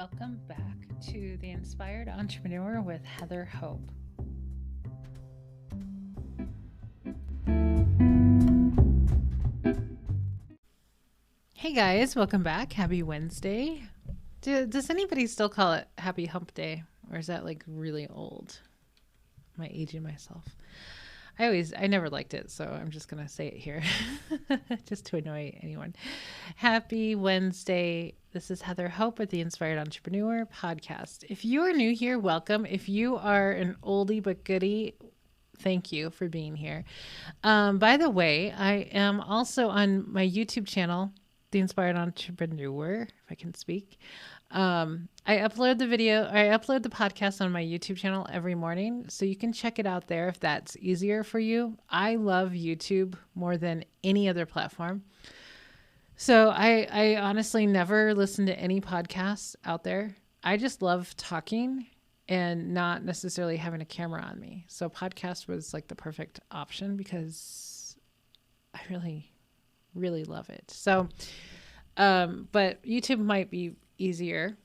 Welcome back to The Inspired Entrepreneur with Heather Hope. Hey guys, welcome back. Happy Wednesday. Does anybody still call it Happy Hump Day? Or is that like really old? Am I aging myself? I never liked it, so I'm just going to say it here just to annoy anyone. Happy Wednesday. This is Heather Hope with the Inspired Entrepreneur podcast. If you are new here, welcome. If you are an oldie but goodie, thank you for being here. By the way, I am also on my YouTube channel, The Inspired Entrepreneur, if I can speak. I upload the podcast on my YouTube channel every morning, so you can check it out there if that's easier for you. I love YouTube more than any other platform. So I honestly never listen to any podcasts out there. I just love talking and not necessarily having a camera on me. So podcast was like the perfect option because I really, really love it. So, but YouTube might be easier.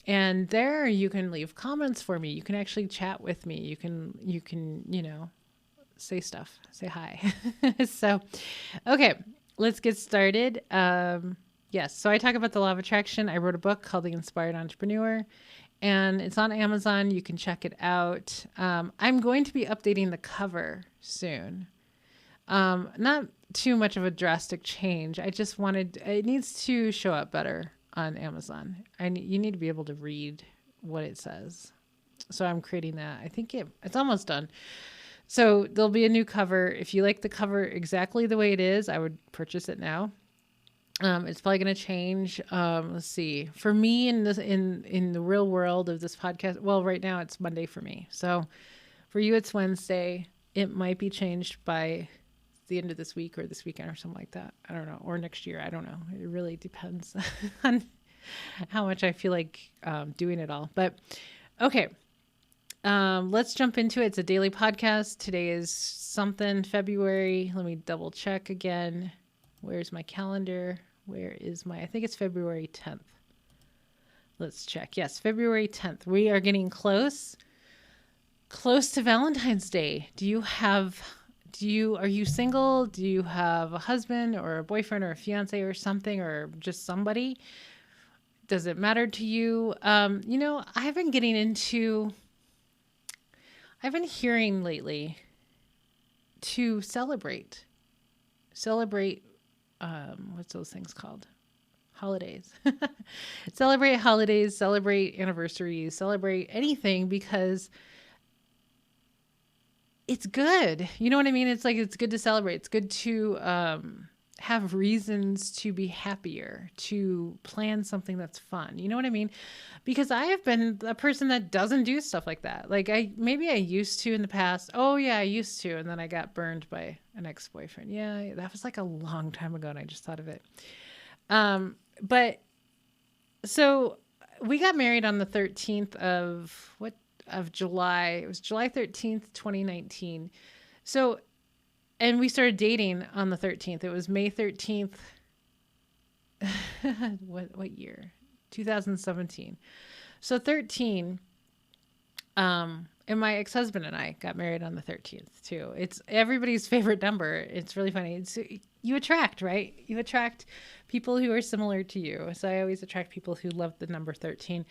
And there you can leave comments for me. You can actually chat with me. You can, say stuff, say hi. So, okay, let's get started. Yes. So I talk about the law of attraction. I wrote a book called The Inspired Entrepreneur, and it's on Amazon. You can check it out. I'm going to be updating the cover soon. Not too much of a drastic change. I just it needs to show up better on Amazon. You need to be able to read what it says. So I'm creating that. I think it's almost done. So there'll be a new cover. If you like the cover exactly the way it is, I would purchase it now. It's probably going to change. Let's see. For me in the real world of this podcast, well, right now it's Monday for me. So for you, it's Wednesday. It might be changed by the end of this week or this weekend or something like that. I don't know. Or next year. I don't know. It really depends on how much I feel like doing it all. But okay. Let's jump into it. It's a daily podcast. Today is February. Let me double check again. Where's my calendar? I think it's February 10th. Let's check. Yes, February 10th. We are getting close to Valentine's Day. Are you single? Do you have a husband or a boyfriend or a fiance or something, or just somebody? Does it matter to you? I've been hearing lately to celebrate, what's those things called? Holidays. Celebrate holidays, celebrate anniversaries, celebrate anything, because it's good. You know what I mean? It's like, it's good to celebrate. It's good to have reasons to be happier, to plan something that's fun. You know what I mean? Because I have been a person that doesn't do stuff like that. Like I used to in the past. Oh yeah, I used to. And then I got burned by an ex-boyfriend. Yeah, that was like a long time ago and I just thought of it. But so we got married on the 13th of July. It was July 13th, 2019. So, and we started dating on the 13th. It was May 13th. What year? 2017. So 13. And my ex-husband and I got married on the 13th too. It's everybody's favorite number. It's really funny. You attract, right? You attract people who are similar to you. So I always attract people who love the number 13.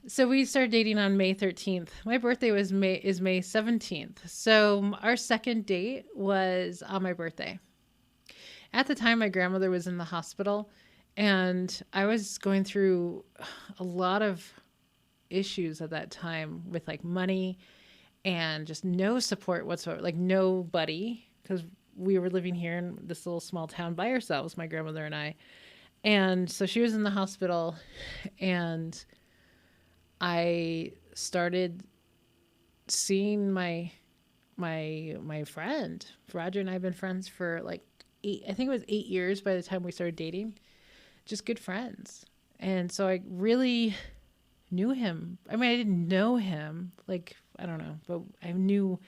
So we started dating on May 13th. My birthday is May 17th. So our second date was on my birthday. At the time, my grandmother was in the hospital and I was going through a lot of issues at that time with like money and just no support whatsoever, like nobody, because we were living here in this little small town by ourselves, my grandmother and I. And so she was in the hospital and I started seeing my friend. Roger and I have been friends for like 8 years by the time we started dating. Just good friends. And so I really knew him. I mean, I didn't know him, like, I don't know, but I knew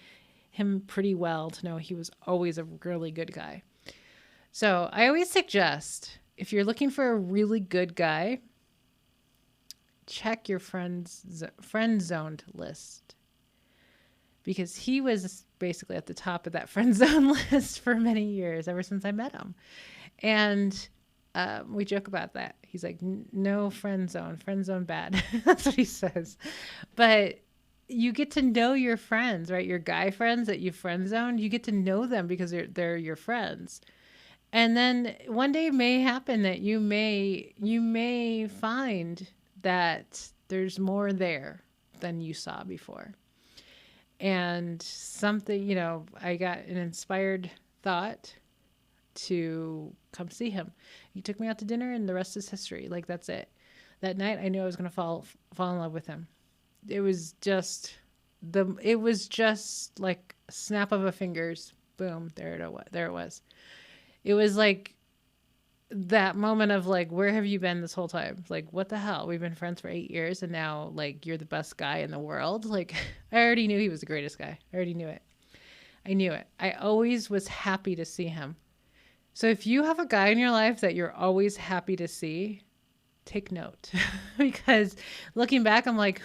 him pretty well to know he was always a really good guy. So I always suggest, if you're looking for a really good guy, check your friend zoned list, because he was basically at the top of that friend zone list for many years, ever since I met him. And we joke about that. He's like, no friend zone bad. That's what he says. But you get to know your friends, right? Your guy friends that you friend zoned, you get to know them because they're your friends. And then one day it may happen that you may find that there's more there than you saw before. And something, I got an inspired thought to come see him. He took me out to dinner, and the rest is history. Like, that's it. That night I knew I was going to fall in love with him. It was just like a snap of a fingers. Boom, there it was. It was like that moment of like, where have you been this whole time? Like, what the hell? We've been friends for 8 years, and now like you're the best guy in the world. Like, I already knew he was the greatest guy. I already knew it. I knew it. I always was happy to see him. So if you have a guy in your life that you're always happy to see, take note. Because looking back, I'm like,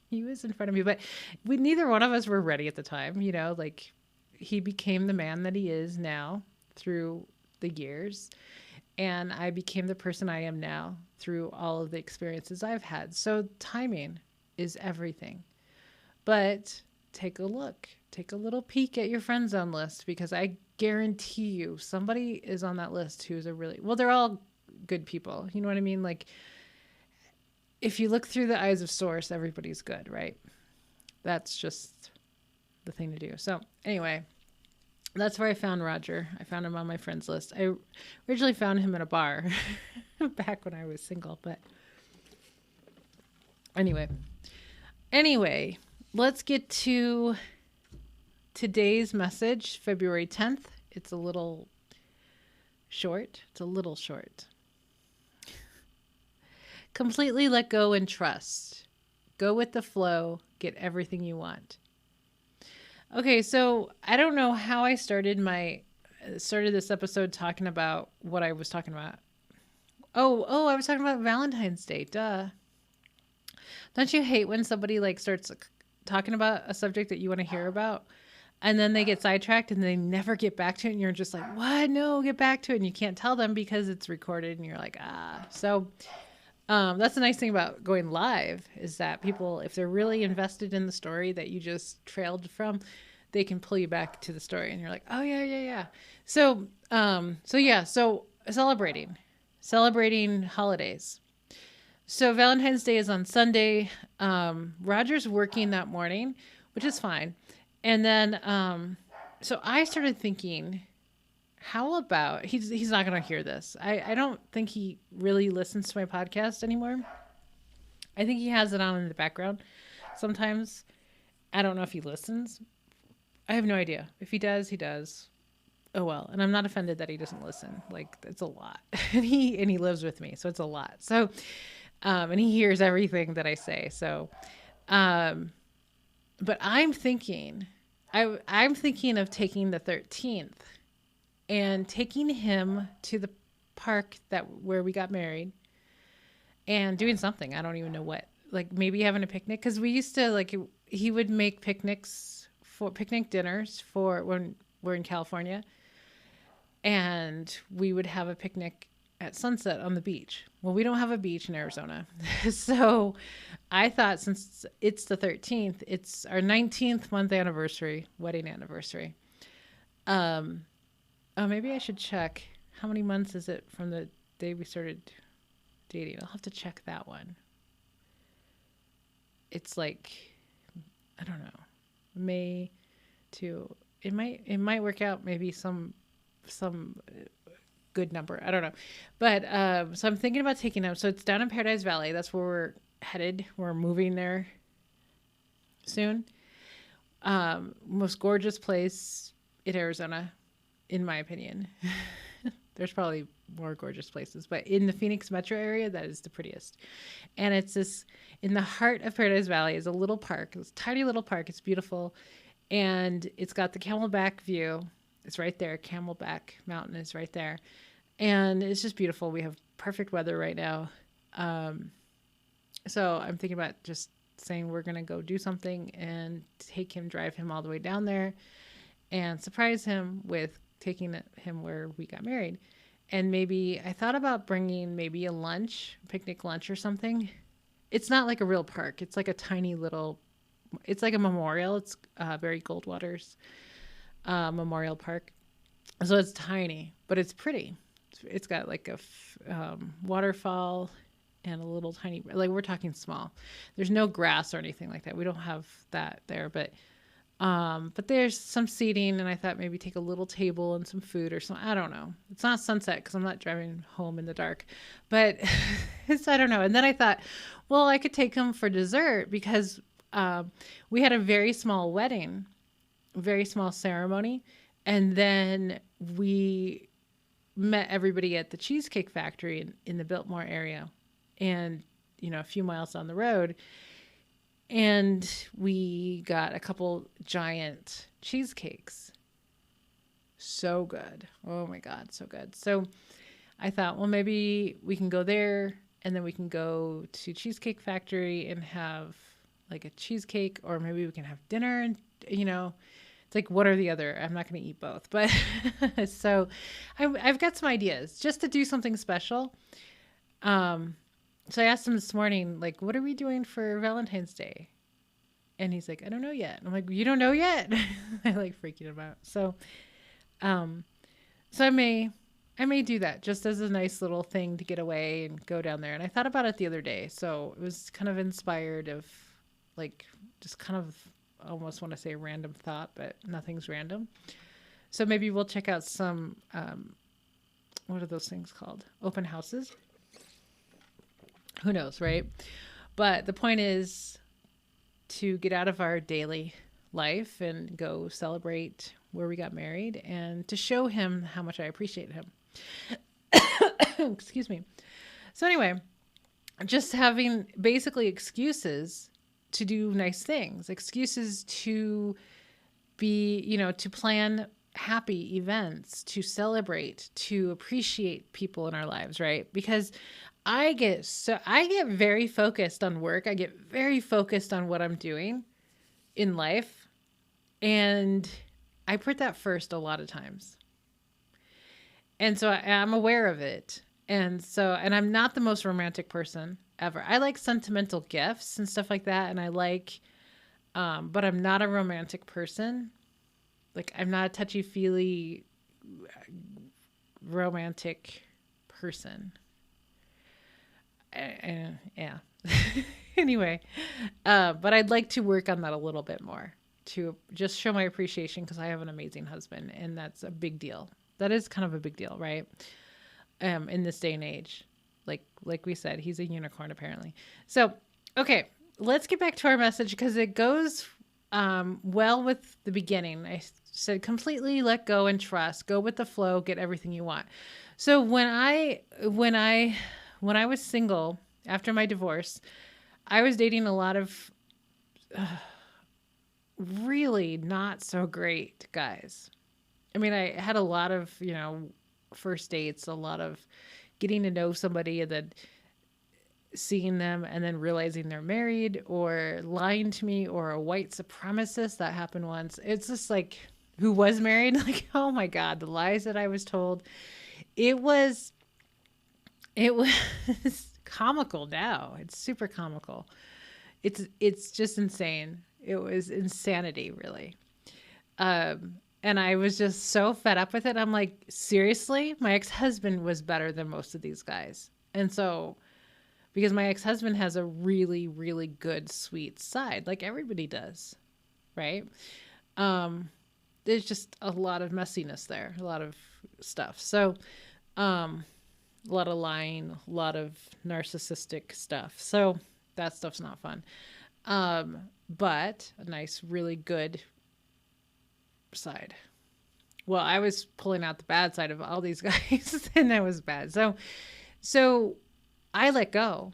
he was in front of me, but neither one of us were ready at the time, like he became the man that he is now through the years. And I became the person I am now through all of the experiences I've had. So timing is everything. But take a look, take a little peek at your friend zone list, because I guarantee you somebody is on that list who's they're all good people. You know what I mean? Like, if you look through the eyes of source, everybody's good, right? That's just the thing to do. So anyway, that's where I found Roger. I found him on my friends list. I originally found him in a bar back when I was single, but anyway, let's get to today's message, February 10th. It's a little short. Completely let go and trust. Go with the flow. Get everything you want. Okay, so I don't know how I started this episode talking about what I was talking about. Oh, I was talking about Valentine's Day. Duh. Don't you hate when somebody like starts talking about a subject that you want to hear about, and then they get sidetracked and they never get back to it, and you're just like, what? No, get back to it. And you can't tell them because it's recorded, and you're like, ah. So that's the nice thing about going live, is that people, if they're really invested in the story that you just trailed from, they can pull you back to the story, and you're like, oh yeah. So celebrating holidays. So Valentine's Day is on Sunday. Roger's working that morning, which is fine. And then, so I started thinking, how about, he's not going to hear this. I don't think he really listens to my podcast anymore. I think he has it on in the background sometimes. I don't know if he listens. I have no idea. If he does, he does. Oh well. And I'm not offended that he doesn't listen. Like, it's a lot. and he lives with me, so it's a lot. So, and he hears everything that I say. So, but I'm thinking of taking the 13th and taking him to the park where we got married and doing something. I don't even know what, like maybe having a picnic. Cause we used to he would make picnic dinners for when we're in California, and we would have a picnic at sunset on the beach. Well, we don't have a beach in Arizona. So I thought, since it's the 13th, it's our 19th wedding anniversary. Maybe I should check. How many months is it from the day we started dating? I'll have to check that one. It's like, I don't know, May to, it might work out, maybe some good number. I don't know. But so I'm thinking about taking him. So it's down in Paradise Valley. That's where we're headed. We're moving there soon. Most gorgeous place in Arizona, in my opinion. There's probably more gorgeous places, but in the Phoenix metro area, that is the prettiest. And it's in the heart of Paradise Valley is a little park. It's a tiny little park. It's beautiful. And it's got the Camelback view. It's right there. Camelback Mountain is right there. And it's just beautiful. We have perfect weather right now. So I'm thinking about just saying we're going to go do something and take him, drive him all the way down there and surprise him with taking him where we got married. And maybe I thought about bringing maybe a lunch, picnic lunch or something. It's not like a real park. It's like a tiny little, it's like a memorial. It's Barry Goldwater's memorial park. So it's tiny, but it's pretty. It's got like a waterfall and a little tiny, like we're talking small. There's no grass or anything like that. We don't have that there, but there's some seating, and I thought maybe take a little table and some food or something. I don't know. It's not sunset because I'm not driving home in the dark, but I don't know. And then I thought, well, I could take him for dessert because we had a very small wedding, very small ceremony, and then we met everybody at the Cheesecake Factory in the Biltmore area, and a few miles down the road. And we got a couple giant cheesecakes. So good. Oh my God, so good. So I thought, well, maybe we can go there and then we can go to Cheesecake Factory and have like a cheesecake, or maybe we can have dinner. And, it's like, what are the other? I'm not going to eat both. But so I've got some ideas just to do something special. So I asked him this morning, like, what are we doing for Valentine's Day? And he's like, I don't know yet. I'm like, you don't know yet? I like freaking him out. So I may do that just as a nice little thing to get away and go down there. And I thought about it the other day. So it was kind of inspired of like, just kind of I almost want to say random thought, but nothing's random. So maybe we'll check out some, what are those things called? Open houses. Who knows, right? But the point is to get out of our daily life and go celebrate where we got married and to show him how much I appreciate him. Excuse me. So anyway, just having basically excuses to do nice things, excuses to be, to plan happy events, to celebrate, to appreciate people in our lives, right? Because I get very focused on work. I get very focused on what I'm doing in life. And I put that first a lot of times. And so I'm aware of it. And I'm not the most romantic person ever. I like sentimental gifts and stuff like that. And I like, but I'm not a romantic person. Like, I'm not a touchy-feely romantic person. Yeah. Anyway, but I'd like to work on that a little bit more to just show my appreciation because I have an amazing husband, and that's a big deal. That is kind of a big deal, right? In this day and age, like we said, he's a unicorn apparently. So, okay, let's get back to our message because it goes well with the beginning. I said completely let go and trust, go with the flow, get everything you want. So when I was single after my divorce, I was dating a lot of really not so great guys. I mean, I had a lot of, first dates, a lot of getting to know somebody and then seeing them and then realizing they're married or lying to me, or a white supremacist. That happened once. It's just like, who was married? Like, oh my God, the lies that I was told. It was comical now. It's super comical. It's just insane. It was insanity, really. And I was just so fed up with it. I'm like, seriously? My ex-husband was better than most of these guys. And so, because my ex-husband has a really, really good, sweet side, like everybody does, right? There's just a lot of messiness there, a lot of stuff. So, a lot of lying, a lot of narcissistic stuff. So that stuff's not fun. But a nice, really good side. Well, I was pulling out the bad side of all these guys, and that was bad. So I let go.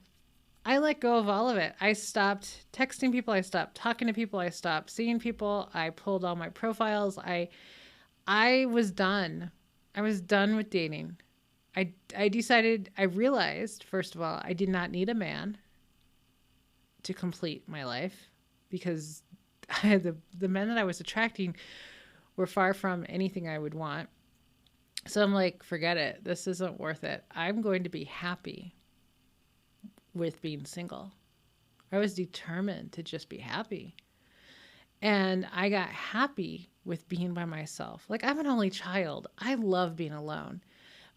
I let go of all of it. I stopped texting people. I stopped talking to people. I stopped seeing people. I pulled all my profiles. I was done. I was done with dating. I realized, first of all, I did not need a man. to complete my life because the men that I was attracting were far from anything I would want. So I'm like, forget it. This isn't worth it. I'm going to be happy with being single. I was determined to just be happy. And I got happy with being by myself. Like, I'm an only child. I love being alone.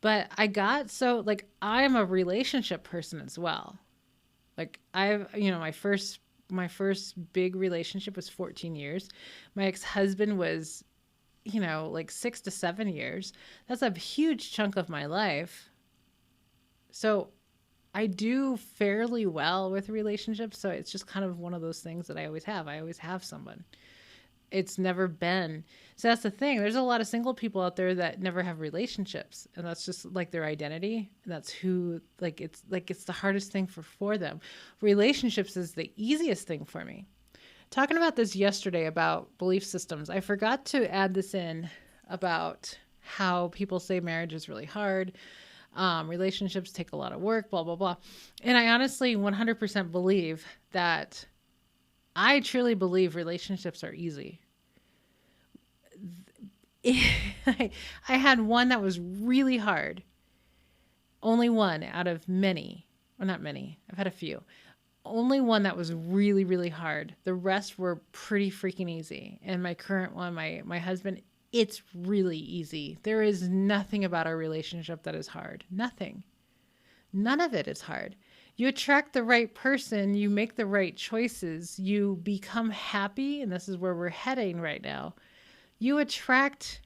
But I got so, like, I'm a relationship person as well. Like, my first big relationship was 14 years. My ex-husband was, like 6 to 7 years. That's a huge chunk of my life. So I do fairly well with relationships. So it's just kind of one of those things that I always have. I always have someone. It's never been. So that's the thing. There's a lot of single people out there that never have relationships, and that's just like their identity. And that's who, it's the hardest thing for them. Relationships is the easiest thing for me. Talking about this yesterday about belief systems, I forgot to add this in about how people say marriage is really hard. Relationships take a lot of work, blah, blah, blah. And I honestly 100% believe that I truly believe relationships are easy. I had one that was really hard. Only one out of many. Well, not many. I've had a few. Only one that was really, really hard. The rest were pretty freaking easy. And my current one, my husband, it's really easy. There is nothing about our relationship that is hard. Nothing. None of it is hard. You attract the right person, you make the right choices, you become happy, and this is where we're heading right now. You attract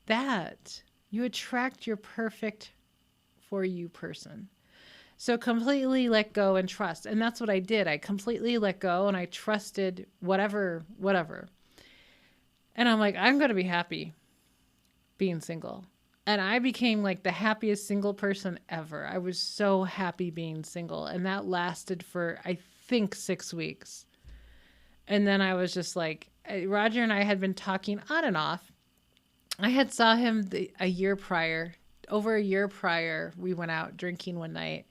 that. You attract your perfect for you person. So completely let go and trust. And that's what I did. I completely let go and I trusted whatever. And I'm like, I'm going to be happy being single. And I became like the happiest single person ever. I was so happy being single. And that lasted for, I think, 6 weeks. And then I was just like, Roger and I had been talking on and off. I had saw him a year prior. Over a year prior, we went out drinking one night.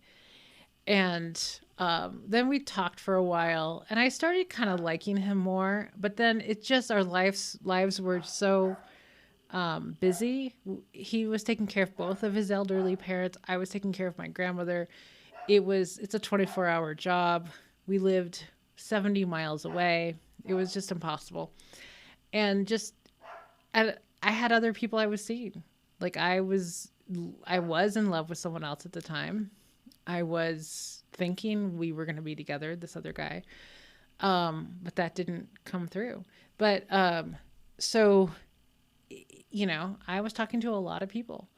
And then we talked for a while. And I started kind of liking him more. But then it just, our lives were so busy. He was taking care of both of his elderly parents. I was taking care of my grandmother. It's a 24-hour job. We lived 70 miles away. It was just impossible. And I had other people I was seeing. Like I was in love with someone else at the time. I was thinking we were going to be together, this other guy. But that didn't come through. But, so I was talking to a lot of people,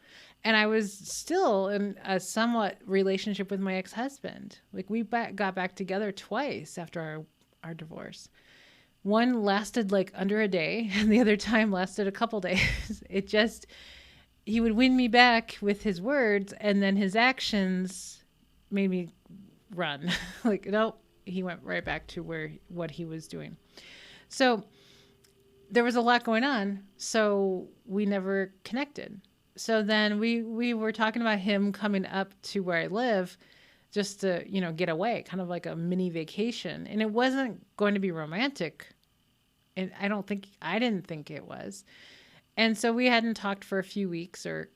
and I was still in a somewhat relationship with my ex-husband. Like we got back together twice after our divorce. One lasted like under a day, and the other time lasted a couple days. He would win me back with his words, and then his actions made me run. Like, nope, he went right back to what he was doing. So there was a lot going on, so we never connected. So then we were talking about him coming up to where I live just to, get away, kind of like a mini vacation. And it wasn't going to be romantic. And I didn't think it was. And so we hadn't talked for a few weeks and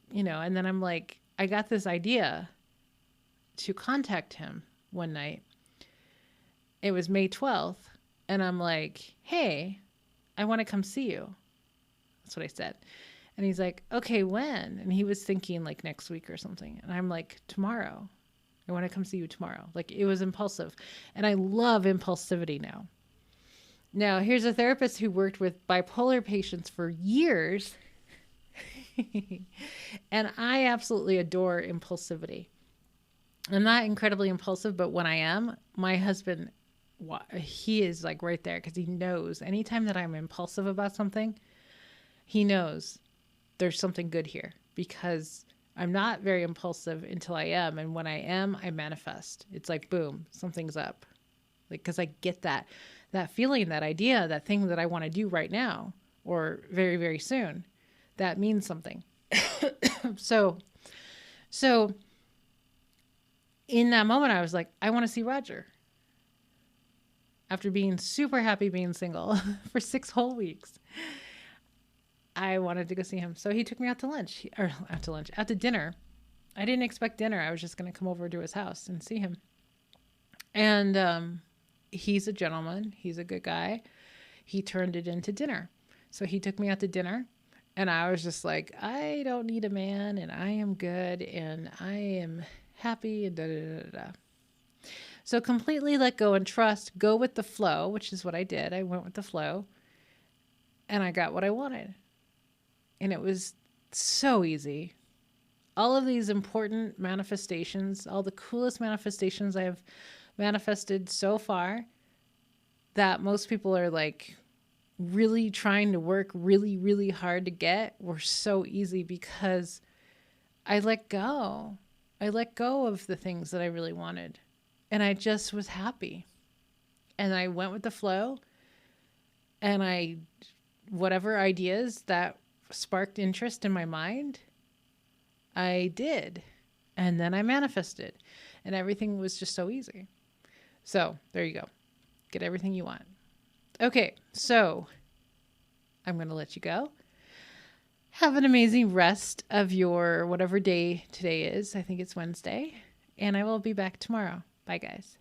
then I'm like, I got this idea to contact him one night. It was May 12th. And I'm like, hey, I want to come see you. That's what I said. And he's like, okay, when? And he was thinking like next week or something. And I'm like, tomorrow. I want to come see you tomorrow. Like it was impulsive. And I love impulsivity now. Now, here's a therapist who worked with bipolar patients for years. And I absolutely adore impulsivity. I'm not incredibly impulsive, but when I am, my husband, he is like right there because he knows anytime that I'm impulsive about something, he knows there's something good here because I'm not very impulsive until I am. And when I am, I manifest. It's like, boom, something's up. Like, because I get that feeling, that idea, that thing that I want to do right now or very, very soon, that means something. So in that moment, I was like, I want to see Roger. After being super happy being single for 6 whole weeks, I wanted to go see him. So he took me out to lunch, or out to dinner. I didn't expect dinner. I was just going to come over to his house and see him. And he's a gentleman. He's a good guy. He turned it into dinner. So he took me out to dinner. And I was just like, I don't need a man, and I am good, and I am happy, and da da da da. So completely let go and trust, go with the flow, which is what I did. I went with the flow, and I got what I wanted. And it was so easy. All of these important manifestations, all the coolest manifestations I have manifested so far, that most people are like really trying to work really, really hard to get, were so easy because I let go. I let go of the things that I really wanted. And I just was happy. And I went with the flow. And whatever ideas that sparked interest in my mind, I did. And then I manifested. And everything was just so easy. So there you go. Get everything you want. Okay, so I'm going to let you go. Have an amazing rest of your whatever day today is. I think it's Wednesday. And I will be back tomorrow. Bye, guys.